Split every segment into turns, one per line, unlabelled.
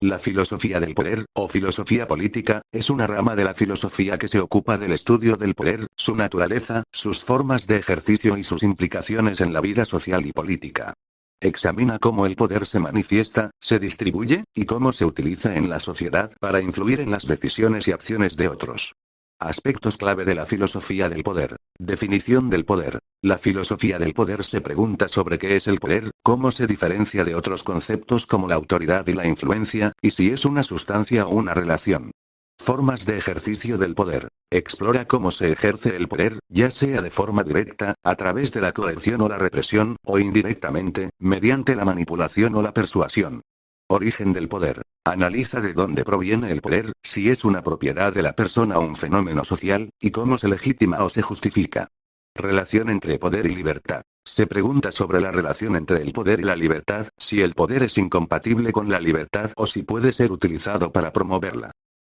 La filosofía del poder, o filosofía política, es una rama de la filosofía que se ocupa del estudio del poder, su naturaleza, sus formas de ejercicio y sus implicaciones en la vida social y política. Examina cómo el poder se manifiesta, se distribuye, y cómo se utiliza en la sociedad para influir en las decisiones y acciones de otros. Aspectos clave de la filosofía del poder. Definición del poder. La filosofía del poder se pregunta sobre qué es el poder, cómo se diferencia de otros conceptos como la autoridad y la influencia, y si es una sustancia o una relación. Formas de ejercicio del poder. Explora cómo se ejerce el poder, ya sea de forma directa, a través de la coerción o la represión, o indirectamente, mediante la manipulación o la persuasión. Origen del poder. Analiza de dónde proviene el poder, si es una propiedad de la persona o un fenómeno social, y cómo se legitima o se justifica. Relación entre poder y libertad. Se pregunta sobre la relación entre el poder y la libertad, si el poder es incompatible con la libertad o si puede ser utilizado para promoverla.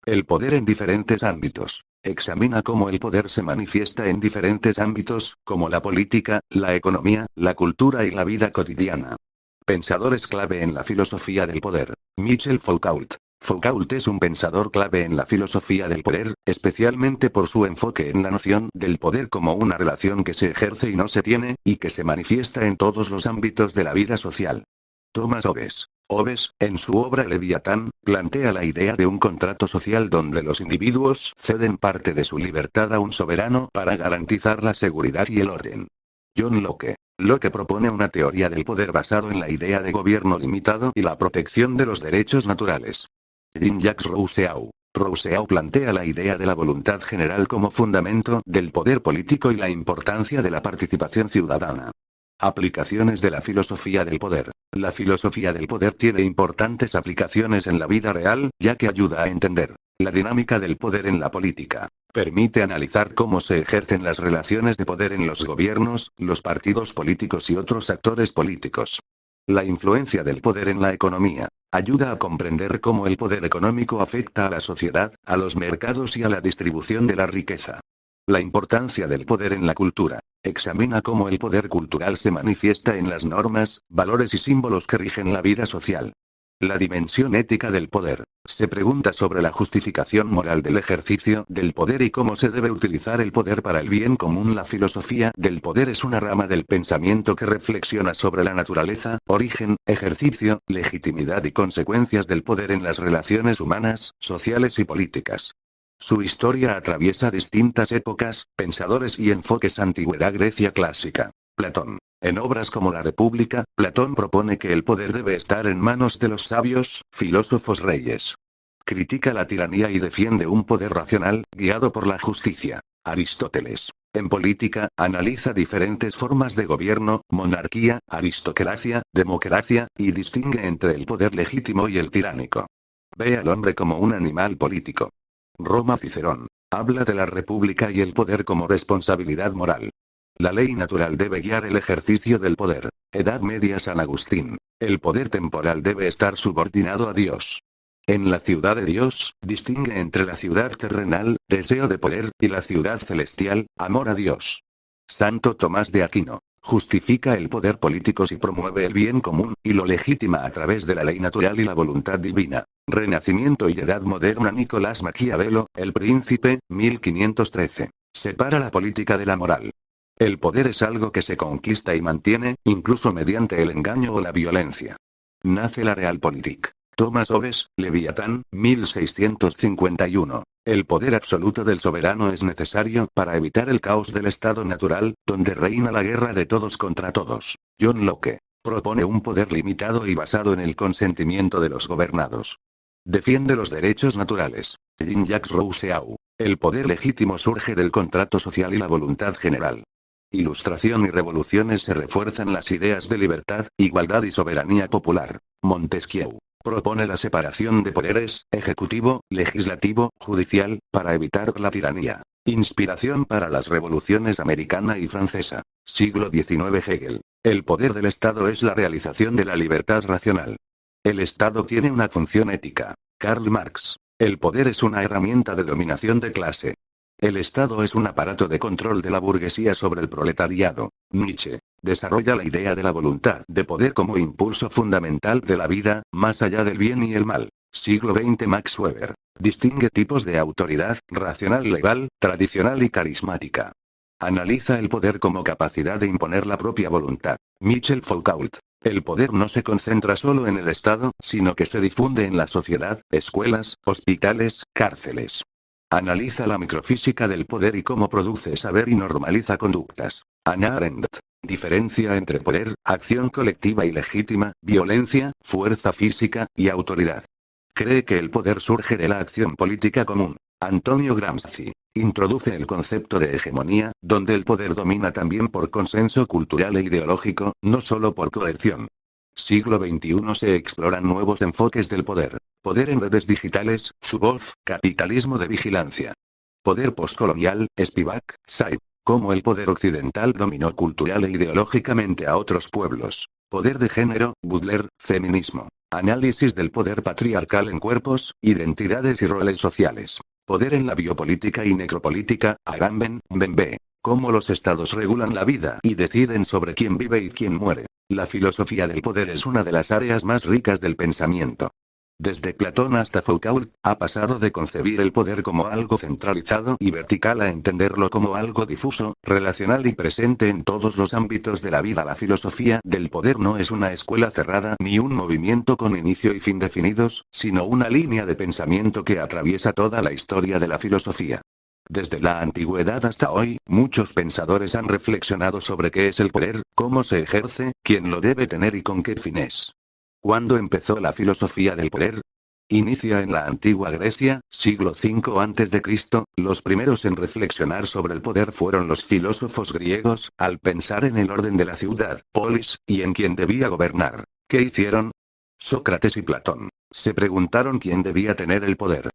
El poder en diferentes ámbitos. Examina cómo el poder se manifiesta en diferentes ámbitos, como la política, la economía, la cultura y la vida cotidiana. Pensadores clave en la filosofía del poder. Michel Foucault. Foucault es un pensador clave en la filosofía del poder, especialmente por su enfoque en la noción del poder como una relación que se ejerce y no se tiene, y que se manifiesta en todos los ámbitos de la vida social. Thomas Hobbes. Hobbes, en su obra Leviatán, plantea la idea de un contrato social donde los individuos ceden parte de su libertad a un soberano para garantizar la seguridad y el orden. John Locke. Locke propone una teoría del poder basado en la idea de gobierno limitado y la protección de los derechos naturales. Jean-Jacques Rousseau. Rousseau plantea la idea de la voluntad general como fundamento del poder político y la importancia de la participación ciudadana. Aplicaciones de la filosofía del poder. La filosofía del poder tiene importantes aplicaciones en la vida real, ya que ayuda a entender la dinámica del poder en la política. Permite analizar cómo se ejercen las relaciones de poder en los gobiernos, los partidos políticos y otros actores políticos. La influencia del poder en la economía. Ayuda a comprender cómo el poder económico afecta a la sociedad, a los mercados y a la distribución de la riqueza. La importancia del poder en la cultura. Examina cómo el poder cultural se manifiesta en las normas, valores y símbolos que rigen la vida social. La dimensión ética del poder. Se pregunta sobre la justificación moral del ejercicio del poder y cómo se debe utilizar el poder para el bien común. La filosofía del poder es una rama del pensamiento que reflexiona sobre la naturaleza, origen, ejercicio, legitimidad y consecuencias del poder en las relaciones humanas, sociales y políticas. Su historia atraviesa distintas épocas, pensadores y enfoques. Antigüedad Grecia clásica. Platón. En obras como La República, Platón propone que el poder debe estar en manos de los sabios, filósofos reyes. Critica la tiranía y defiende un poder racional, guiado por la justicia. Aristóteles. En política, analiza diferentes formas de gobierno, monarquía, aristocracia, democracia, y distingue entre el poder legítimo y el tiránico. Ve al hombre como un animal político. Roma. Cicerón. Habla de la república y el poder como responsabilidad moral. La ley natural debe guiar el ejercicio del poder. Edad Media. San Agustín. El poder temporal debe estar subordinado a Dios. En la ciudad de Dios, distingue entre la ciudad terrenal, deseo de poder, y la ciudad celestial, amor a Dios. Santo Tomás de Aquino. Justifica el poder político si promueve el bien común, y lo legitima a través de la ley natural y la voluntad divina. Renacimiento y Edad Moderna. Nicolás Maquiavelo, El Príncipe, 1513. Separa la política de la moral. El poder es algo que se conquista y mantiene, incluso mediante el engaño o la violencia. Nace la Realpolitik. Thomas Hobbes, Leviatán, 1651. El poder absoluto del soberano es necesario para evitar el caos del estado natural, donde reina la guerra de todos contra todos. John Locke. Propone un poder limitado y basado en el consentimiento de los gobernados. Defiende los derechos naturales. Jean-Jacques Rousseau. El poder legítimo surge del contrato social y la voluntad general. Ilustración y revoluciones se refuerzan las ideas de libertad, igualdad y soberanía popular. Montesquieu. Propone la separación de poderes, ejecutivo, legislativo, judicial, para evitar la tiranía. Inspiración para las revoluciones americana y francesa. Siglo XIX. Hegel. El poder del Estado es la realización de la libertad racional. El Estado tiene una función ética. Karl Marx. El poder es una herramienta de dominación de clase. El Estado es un aparato de control de la burguesía sobre el proletariado. Nietzsche. Desarrolla la idea de la voluntad de poder como impulso fundamental de la vida, más allá del bien y el mal. Siglo XX. Max Weber. Distingue tipos de autoridad: racional, legal, tradicional y carismática. Analiza el poder como capacidad de imponer la propia voluntad. Michel Foucault. El poder no se concentra solo en el Estado, sino que se difunde en la sociedad, escuelas, hospitales, cárceles. Analiza la microfísica del poder y cómo produce saber y normaliza conductas. Hannah Arendt. Diferencia entre poder, acción colectiva y legítima, violencia, fuerza física, y autoridad. Cree que el poder surge de la acción política común. Antonio Gramsci. Introduce el concepto de hegemonía, donde el poder domina también por consenso cultural e ideológico, no solo por coerción. Siglo XXI. Se exploran nuevos enfoques del poder. Poder en redes digitales, Zuboff, capitalismo de vigilancia. Poder postcolonial, Spivak, Said. Cómo el poder occidental dominó cultural e ideológicamente a otros pueblos. Poder de género, Butler, feminismo. Análisis del poder patriarcal en cuerpos, identidades y roles sociales. Poder en la biopolítica y necropolítica, Agamben, Bembe. Cómo los estados regulan la vida y deciden sobre quién vive y quién muere. La filosofía del poder es una de las áreas más ricas del pensamiento. Desde Platón hasta Foucault, ha pasado de concebir el poder como algo centralizado y vertical a entenderlo como algo difuso, relacional y presente en todos los ámbitos de la vida. La filosofía del poder no es una escuela cerrada ni un movimiento con inicio y fin definidos, sino una línea de pensamiento que atraviesa toda la historia de la filosofía. Desde la antigüedad hasta hoy, muchos pensadores han reflexionado sobre qué es el poder, cómo se ejerce, quién lo debe tener y con qué fines. ¿Cuándo empezó la filosofía del poder? Inicia en la antigua Grecia, siglo V a.C., los primeros en reflexionar sobre el poder fueron los filósofos griegos, al pensar en el orden de la ciudad, polis, y en quién debía gobernar. ¿Qué hicieron? Sócrates y Platón se preguntaron quién debía tener el poder.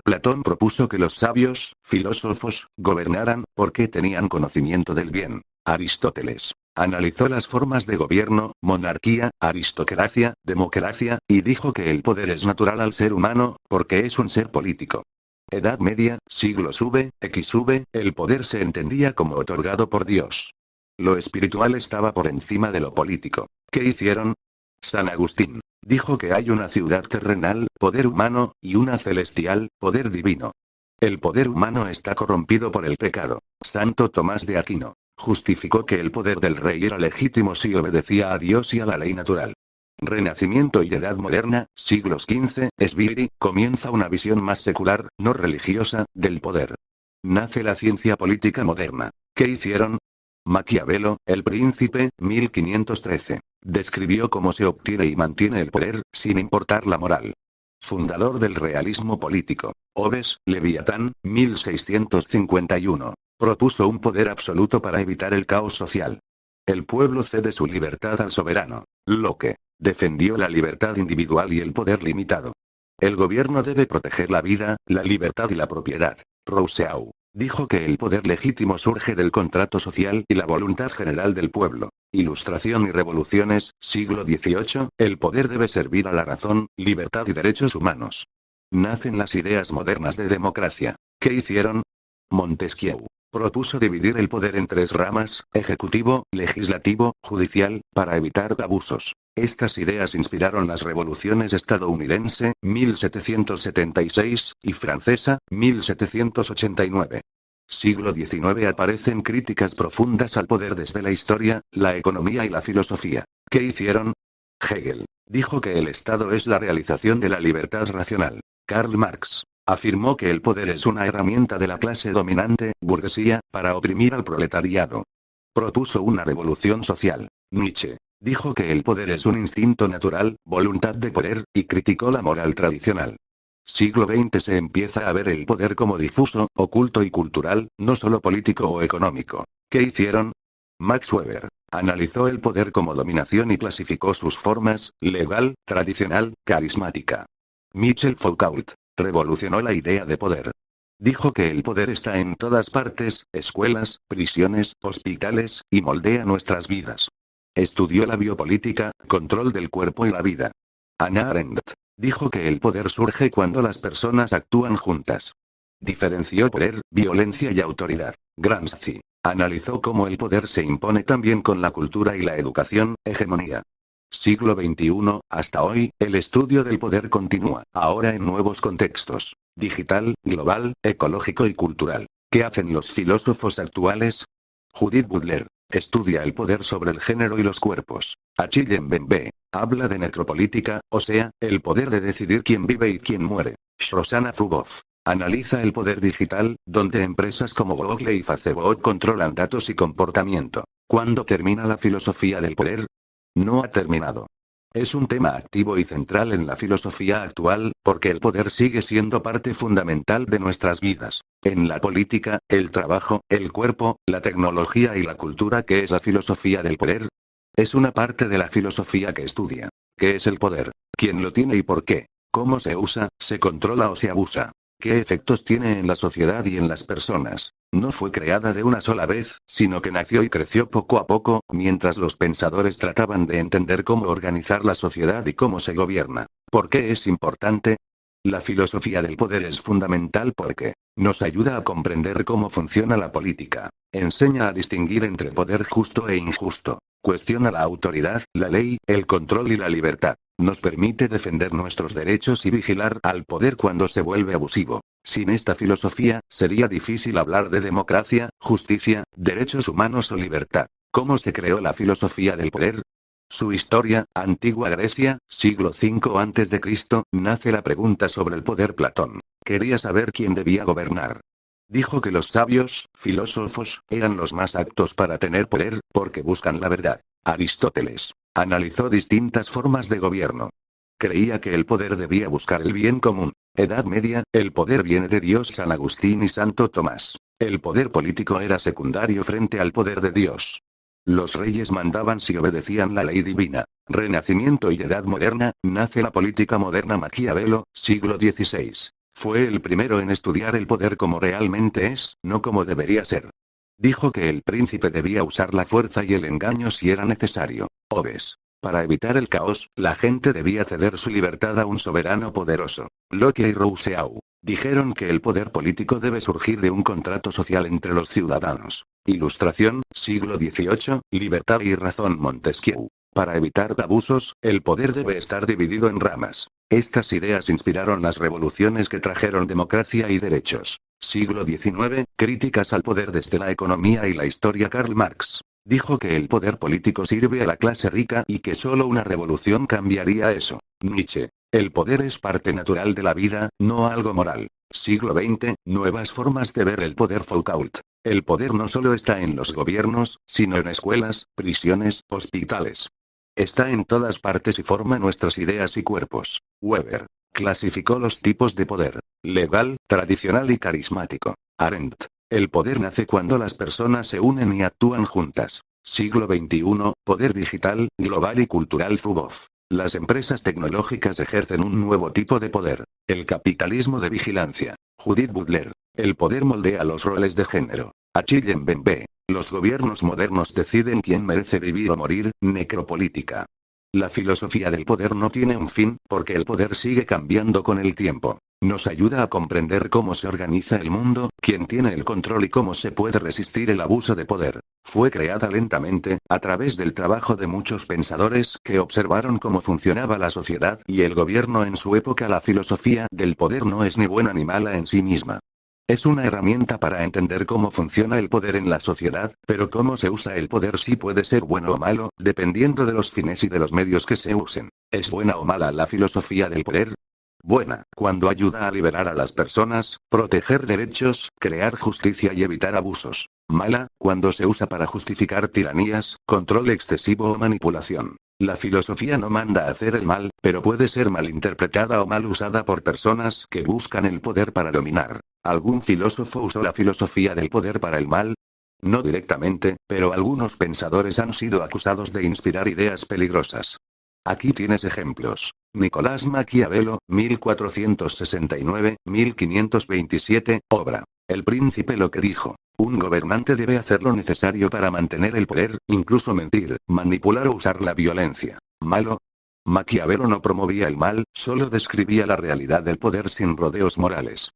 Platón propuso que los sabios, filósofos, gobernaran, porque tenían conocimiento del bien. Aristóteles analizó las formas de gobierno, monarquía, aristocracia, democracia, y dijo que el poder es natural al ser humano, porque es un ser político. Edad Media, siglos X, el poder se entendía como otorgado por Dios. Lo espiritual estaba por encima de lo político. ¿Qué hicieron? San Agustín dijo que hay una ciudad terrenal, poder humano, y una celestial, poder divino. El poder humano está corrompido por el pecado. Santo Tomás de Aquino justificó que el poder del rey era legítimo si obedecía a Dios y a la ley natural. Renacimiento y Edad Moderna, siglos XV, Sbirri, comienza una visión más secular, no religiosa, del poder. Nace la ciencia política moderna. ¿Qué hicieron? Maquiavelo, El Príncipe, 1513. Describió cómo se obtiene y mantiene el poder, sin importar la moral. Fundador del realismo político. Hobbes, Leviatán, 1651. Propuso un poder absoluto para evitar el caos social. El pueblo cede su libertad al soberano. Locke defendió la libertad individual y el poder limitado. El gobierno debe proteger la vida, la libertad y la propiedad. Rousseau dijo que el poder legítimo surge del contrato social y la voluntad general del pueblo. Ilustración y revoluciones, siglo XVIII, el poder debe servir a la razón, libertad y derechos humanos. Nacen las ideas modernas de democracia. ¿Qué hicieron? Montesquieu propuso dividir el poder en tres ramas: ejecutivo, legislativo, judicial, para evitar abusos. Estas ideas inspiraron las revoluciones estadounidense, 1776, y francesa, 1789. Siglo XIX. Aparecen críticas profundas al poder desde la historia, la economía y la filosofía. ¿Qué hicieron? Hegel dijo que el Estado es la realización de la libertad racional. Karl Marx afirmó que el poder es una herramienta de la clase dominante, burguesía, para oprimir al proletariado. Propuso una revolución social. Nietzsche dijo que el poder es un instinto natural, voluntad de poder, y criticó la moral tradicional. Siglo XX. Se empieza a ver el poder como difuso, oculto y cultural, no solo político o económico. ¿Qué hicieron? Max Weber analizó el poder como dominación y clasificó sus formas: legal, tradicional, carismática. Michel Foucault revolucionó la idea de poder. Dijo que el poder está en todas partes, escuelas, prisiones, hospitales, y moldea nuestras vidas. Estudió la biopolítica, control del cuerpo y la vida. Hannah Arendt dijo que el poder surge cuando las personas actúan juntas. Diferenció poder, violencia y autoridad. Gramsci analizó cómo el poder se impone también con la cultura y la educación, hegemonía. Siglo XXI, hasta hoy, el estudio del poder continúa, ahora en nuevos contextos: digital, global, ecológico y cultural. ¿Qué hacen los filósofos actuales? Judith Butler estudia el poder sobre el género y los cuerpos. Achille Mbembe habla de necropolítica, o sea, el poder de decidir quién vive y quién muere. Shoshana Zuboff analiza el poder digital, donde empresas como Google y Facebook controlan datos y comportamiento. ¿Cuándo termina la filosofía del poder? No ha terminado. Es un tema activo y central en la filosofía actual, porque el poder sigue siendo parte fundamental de nuestras vidas. En la política, el trabajo, el cuerpo, la tecnología y la cultura. ¿Qué es la filosofía del poder? Es una parte de la filosofía que estudia ¿qué es el poder? ¿Quién lo tiene y por qué? ¿Cómo se usa, se controla o se abusa? ¿Qué efectos tiene en la sociedad y en las personas? No fue creada de una sola vez, sino que nació y creció poco a poco, mientras los pensadores trataban de entender cómo organizar la sociedad y cómo se gobierna. ¿Por qué es importante? La filosofía del poder es fundamental porque nos ayuda a comprender cómo funciona la política, enseña a distinguir entre poder justo e injusto, cuestiona la autoridad, la ley, el control y la libertad. Nos permite defender nuestros derechos y vigilar al poder cuando se vuelve abusivo. Sin esta filosofía, sería difícil hablar de democracia, justicia, derechos humanos o libertad. ¿Cómo se creó la filosofía del poder? Su historia: Antigua Grecia, siglo V a.C., nace la pregunta sobre el poder. Platón quería saber quién debía gobernar. Dijo que los sabios, filósofos, eran los más aptos para tener poder, porque buscan la verdad. Aristóteles analizó distintas formas de gobierno. Creía que el poder debía buscar el bien común. Edad Media, el poder viene de Dios. San Agustín y Santo Tomás. El poder político era secundario frente al poder de Dios. Los reyes mandaban si obedecían la ley divina. Renacimiento y Edad Moderna, nace la política moderna. Maquiavelo, siglo XVI. Fue el primero en estudiar el poder como realmente es, no como debería ser. Dijo que el príncipe debía usar la fuerza y el engaño si era necesario. Hobbes. Para evitar el caos, la gente debía ceder su libertad a un soberano poderoso. Locke y Rousseau dijeron que el poder político debe surgir de un contrato social entre los ciudadanos. Ilustración, siglo XVIII, Libertad y Razón. Montesquieu. Para evitar abusos, el poder debe estar dividido en ramas. Estas ideas inspiraron las revoluciones que trajeron democracia y derechos. Siglo XIX, críticas al poder desde la economía y la historia. Karl Marx dijo que el poder político sirve a la clase rica y que solo una revolución cambiaría eso. Nietzsche. El poder es parte natural de la vida, no algo moral. Siglo XX, nuevas formas de ver el poder. Foucault. El poder no solo está en los gobiernos, sino en escuelas, prisiones, hospitales. Está en todas partes y forma nuestras ideas y cuerpos. Weber clasificó los tipos de poder: legal, tradicional y carismático. Arendt. El poder nace cuando las personas se unen y actúan juntas. Siglo XXI, poder digital, global y cultural. Zuboff. Las empresas tecnológicas ejercen un nuevo tipo de poder: el capitalismo de vigilancia. Judith Butler. El poder moldea los roles de género. Achille Mbembe. Los gobiernos modernos deciden quién merece vivir o morir. Necropolítica. La filosofía del poder no tiene un fin, porque el poder sigue cambiando con el tiempo. Nos ayuda a comprender cómo se organiza el mundo, quién tiene el control y cómo se puede resistir el abuso de poder. Fue creada lentamente, a través del trabajo de muchos pensadores que observaron cómo funcionaba la sociedad y el gobierno en su época. La filosofía del poder no es ni buena ni mala en sí misma. Es una herramienta para entender cómo funciona el poder en la sociedad, pero cómo se usa el poder sí puede ser bueno o malo, dependiendo de los fines y de los medios que se usen. ¿Es buena o mala la filosofía del poder? Buena, cuando ayuda a liberar a las personas, proteger derechos, crear justicia y evitar abusos. Mala, cuando se usa para justificar tiranías, control excesivo o manipulación. La filosofía no manda a hacer el mal, pero puede ser malinterpretada o mal usada por personas que buscan el poder para dominar. ¿Algún filósofo usó la filosofía del poder para el mal? No directamente, pero algunos pensadores han sido acusados de inspirar ideas peligrosas. Aquí tienes ejemplos. Nicolás Maquiavelo, 1469-1527, obra El Príncipe. Lo que dijo: un gobernante debe hacer lo necesario para mantener el poder, incluso mentir, manipular o usar la violencia. ¿Malo? Maquiavelo no promovía el mal, solo describía la realidad del poder sin rodeos morales.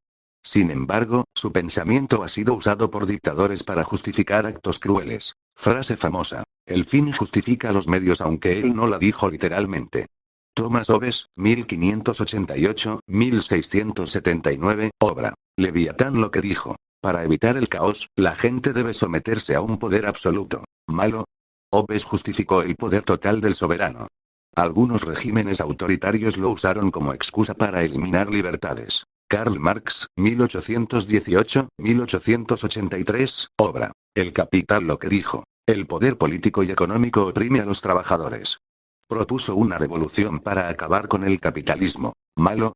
Sin embargo, su pensamiento ha sido usado por dictadores para justificar actos crueles. Frase famosa. El fin justifica los medios aunque él no la dijo literalmente. Thomas Hobbes, 1588-1679, obra. Leviatán lo que dijo. Para evitar el caos, la gente debe someterse a un poder absoluto. ¿Malo? Hobbes justificó el poder total del soberano. Algunos regímenes autoritarios lo usaron como excusa para eliminar libertades. Karl Marx, 1818-1883, obra. El capital lo que dijo. El poder político y económico oprime a los trabajadores. Propuso una revolución para acabar con el capitalismo. ¿Malo?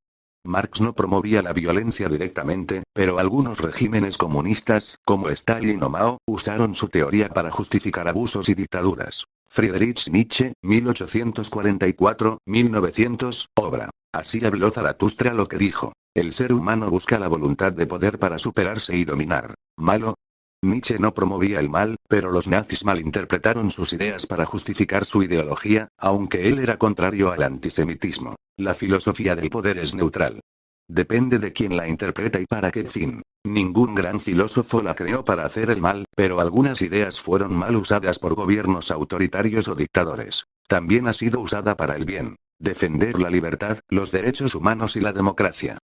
Marx no promovía la violencia directamente, pero algunos regímenes comunistas, como Stalin o Mao, usaron su teoría para justificar abusos y dictaduras. Friedrich Nietzsche, 1844-1900, obra. Así habló Zaratustra lo que dijo. El ser humano busca la voluntad de poder para superarse y dominar. ¿Malo? Nietzsche no promovía el mal, pero los nazis malinterpretaron sus ideas para justificar su ideología, aunque él era contrario al antisemitismo. La filosofía del poder es neutral. Depende de quién la interpreta y para qué fin. Ningún gran filósofo la creó para hacer el mal, pero algunas ideas fueron mal usadas por gobiernos autoritarios o dictadores. También ha sido usada para el bien. Defender la libertad, los derechos humanos y la democracia.